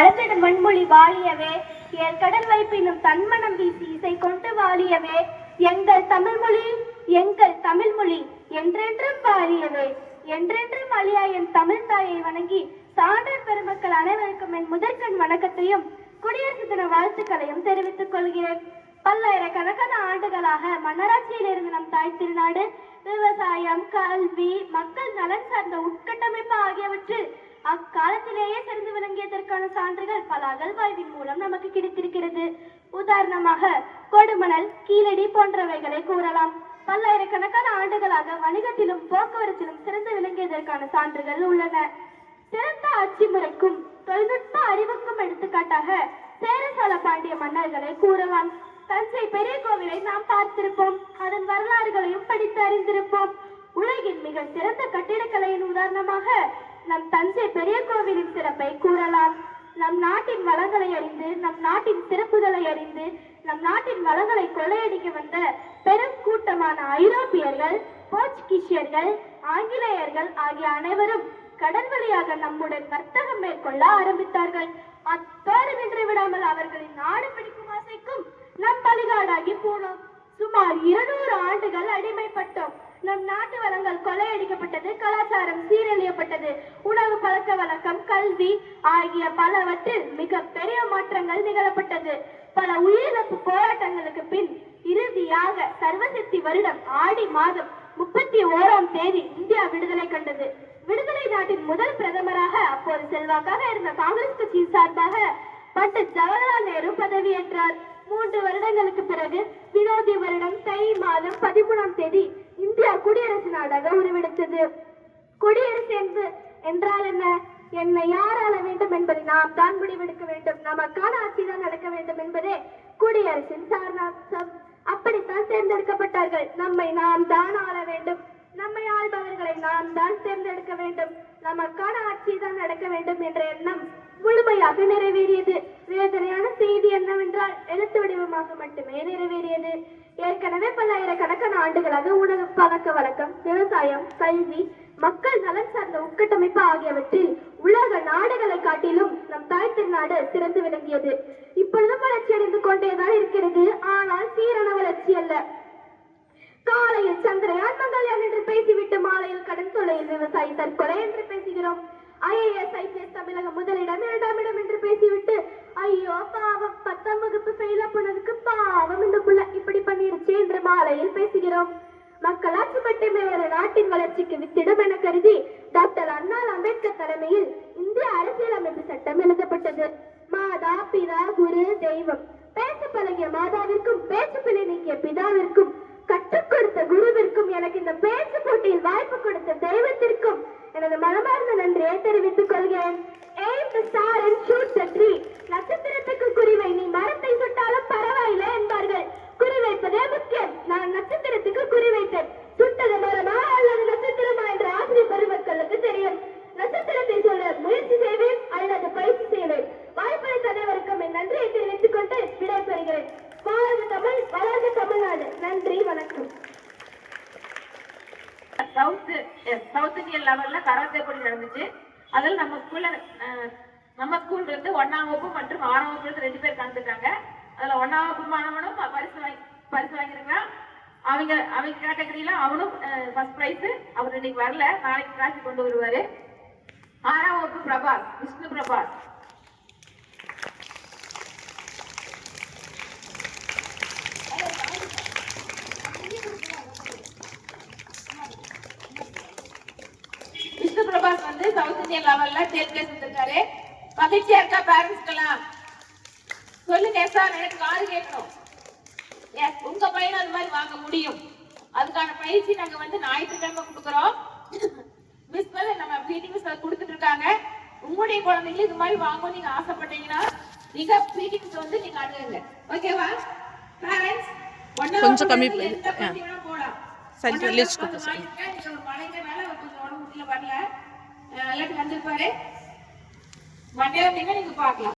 அழகிடும் மண்மொழி வாழியவே, கடல் வைப்பினும் தன்மனம் வீசி இசை கொண்டு வாழியவே, எங்கள் தமிழ்மொழி எங்கள் தமிழ்மொழி என்றென்றும் வாழியவே. என்றென்றும் அழியா என் தமிழ் தாயை வணங்கி சான்றோர் பெருமக்கள் அனைவருக்கும் என் முதற்கண் வணக்கத்தையும் குடியரசு தின வாழ்த்துக்களையும் தெரிவித்துக் கொள்கிறேன். பல்லாயிரக்கணக்கான ஆண்டுகளாக மன்னராட்சியில் இருந்து நம் தாய் திருநாடு விவசாயம், கல்வி, மக்கள் நலன் சார்ந்த உட்கட்டமைப்பு ஆகியவற்றில் அக்காலத்திலேயே சிறந்து விளங்கியதற்கான சான்றுகள் பல அகழ்வாய்வின் மூலம் நமக்கு கிடைத்திருக்கிறது. உதாரணமாக கொடுமணல், கீழடி போன்றவைகளை கூறலாம். பல்லாயிரக்கணக்கான ஆண்டுகளாக வணிகத்திலும் போக்குவரத்திலும் சிறந்து விளங்கியதற்கான சான்றுகள் உள்ளன. சிறந்த ஆட்சி முறைக்கும் தொழில்நுட்ப அறிவுக்கும் எடுத்துக்காட்டாக சேர சோழ பாண்டிய மன்னர்களை கூறலாம். தஞ்சை பெரிய கோவிலை நாம் பார்த்திருப்போம், அதன் வரலாறுகளையும் படித்து அறிந்திருப்போம். உலகின் மிக சிறந்த கட்டிடக்கலையின் உதாரணமாக நம் தஞ்சை பெரிய கோவிலின் சிறப்பை கூறலாம். நம் நாட்டின் வளங்களை அறிந்து, நம் நாட்டின் சிறப்புகளை அறிந்து, நம் நாட்டின் வளங்களை கொள்ளையடிக்க வந்த பெரும் கூட்டமான ஐரோப்பியர்கள், போர்ச்சுகீசியர்கள், ஆங்கிலேயர்கள் ஆகிய அனைவரும் கடல் வழியாக நம்முடன் வர்த்தகம் மேற்கொள்ள ஆரம்பித்தார்கள். அத்தோடு நின்று விடாமல் அவர்களின் நாடு பிடிக்கும் ஆசைக்கும் நம் பலிகாடாகி போனோம். சுமார் 200 ஆண்டுகள் அடிமைப்பட்டோம். நம் நாட்டு வளங்கள் கொள்ளையடிக்கப்பட்டது, கலாச்சாரம் சீரழியப்பட்டது, உணவு பழக்க வழக்கம், கல்வி ஆகிய பலவற்றில் மிக பெரிய மாற்றங்கள் நிகழப்பட்டது. பல உயிரிழப்பு போராட்டங்களுக்கு பின் இறுதியாக சர்வசக்தி வருடம் ஆடி மாதம் 31ஆம் தேதி இந்தியா விடுதலை கண்டது. விடுதலை நாட்டின் முதல் பிரதமராக அப்போது செல்வாக்காக இருந்த காங்கிரஸ் கட்சியின் சார்பாக பண்டிட் ஜவஹர்லால் நேரு பதவியேற்றார். 3 வருடங்களுக்கு பிறகு வினோதி வருடம் தை மாதம் 13ஆம் தேதி இந்தியா குடியரசு நாடாக உருவெடுத்தது. குடியரசு என்றால் என்ன? என்னை யார் ஆள வேண்டும் என்பதை நாம் தான் முடிவெடுக்க வேண்டும், நமக்கான ஆட்சி தான் நடக்க வேண்டும் என்பதே குடியரசின் சாரணாம்சம். அப்படித்தான் தேர்ந்தெடுக்கப்பட்டார்கள். நம்மை நாம் தான் ஆள வேண்டும், நம்மை ஆள்பவர்களை நாம் தான் தேர்ந்தெடுக்க வேண்டும், நமக்கான ஆட்சி தான் நடக்க வேண்டும் என்ற எண்ணம் முழுமையாக நிறைவேறியது. வேதனையான செய்தி என்னவென்றால் எழுத்து வடிவமாக மட்டுமே நிறைவேறியது. ஏற்கனவே பல்லாயிரக்கணக்கான ஆண்டுகளாக உணவு பழக்க வழக்கம், விவசாயம், கல்வி, மக்கள் நலன் சார்ந்த உட்கட்டமைப்பு ஆகியவற்றில் உலக நாடுகளை காட்டிலும் நம் தாய் திருநாடு சிறந்து விளங்கியது. இப்பொழுதும் வளர்ச்சி அடைந்து கொண்டேதான் இருக்கிறது. ஆனால் சீரான வளர்ச்சி அல்ல. காலையில் சந்திரயான் மங்கள்யான் என்று பேசிவிட்டு மாலையில் கடன் தொலையில் விவசாயி தற்கொலை என்று பேசுகிறோம். IAS IPS தமிழகம் முதலிடம் 2ஆம் இடம் என்று பேசிவிட்டு ஐயோ பாவம் 10ஆம் வகுப்பு ஃபெயிலா போனதுக்கு பாவம் இந்த புள்ள இப்படி பண்ணிருச்சு என்று மாலையில் பேசுகிறோம். மக்களாட்சி மட்டுமே ஒரு நாட்டின் வளர்ச்சிக்கு வித்திடும் என கருதி டாக்டர் அண்ணா அம்பேத்கர் தலைமையில் இந்திய அரசியலமைப்பு சட்டம் எழுதப்பட்டது. மாதா, பிதா, குரு, தெய்வம். பேச பழகிய மாதாவிற்கும் பேச்சு பிழை நீக்கிய பிதாவிற்கும் கற்றுக் கொடுத்த குருவிற்கும் எனக்கு இந்த பேச்சு போட்டியில் வாய்ப்பு கொடுத்த தெய்வத்திற்கும் எனது மனமார்ந்த நன்றியை தெரிவித்துக் கொள்கிறேன். Aim the star and shoot the tree. நட்சத்திரத்துக்கு குறிவை, நீ மரத்தை சுட்டாலும் பரவாயில்லை என்பார்கள். குறிவைப்பதே முக்கியம். நான் நட்சத்திரத்துக்கு குறிவைத்தேன். சுட்டது மரமா அல்லது நட்சத்திரமா என்ற ஆசிரியர் பெருமக்களுக்கு தெரியும். நட்சத்திரத்தை சொல்ல முயற்சி செய்வேன் அல்லது பயிற்சி செய்வேன். வாய்ப்பளித்த அனைவருக்கும் என் நன்றியை தெரிவித்துக் கொண்டு விடைபெறுகிறேன். வாழ்க தமிழ், வளர்க தமிழ்நாடு. நன்றி, வணக்கம். சவுத் இந்தியன் லெவல்ல கராத்தே போட்டி நடந்துச்சு. அதில் நம்ம ஸ்கூல்ல இருந்து 1ஆம் வகுப்பு மற்றும் 6ஆம் வகுப்புல 2 பேர் கலந்துட்டாங்க. அதுல 1ஆம் வகுப்பு மாணவனும் பரிசு வாங்கியிருக்கான். அவங்க கேட்டகரியில அவனும் ஃபர்ஸ்ட் பிரைஸ். அவர் இன்னைக்கு வரல, நாளைக்கு காசு கொண்டு வருவாரு. 6ஆம் வகுப்பு பிரபாஸ், விஷ்ணு பிரபாஸ். பிரபாஸ் வந்து சவுத் இந்தியன் லெவல்ல ஸ்டேட் பிளேஸ் வந்திருக்காரு. மகிழ்ச்சியா இருக்கா பேரண்ட்ஸ்க்கெல்லாம்? சொல்லுங்க சார், எனக்கு காது கேட்கணும். எஸ், உங்க பையன் அது மாதிரி வாங்க முடியும். அதுக்கான பயிற்சி நாங்க வந்து ஞாயிற்றுக்கிழமை கொடுக்குறோம். மிஸ் வந்து நம்ம பிடி மிஸ் கொடுத்துட்டு இருக்காங்க. உங்களுடைய குழந்தைங்க இது மாதிரி வாங்க நீங்க ஆசைப்பட்டீங்கன்னா நீங்க பிடி மிஸ் வந்து நீங்க அணுகுங்க. ஓகேவா பேரண்ட்ஸ்? கொஞ்சம் கம்மி போலாம். சரி, லிஸ்ட் கொடுங்க சார். நீங்க ஒரு மலைங்கனால கொஞ்சம் உடம்புல வரல, எல்லாத்தையும் வந்திருப்பாரு. மண்டே வந்தீங்கன்னா நீங்க பார்க்கலாம்.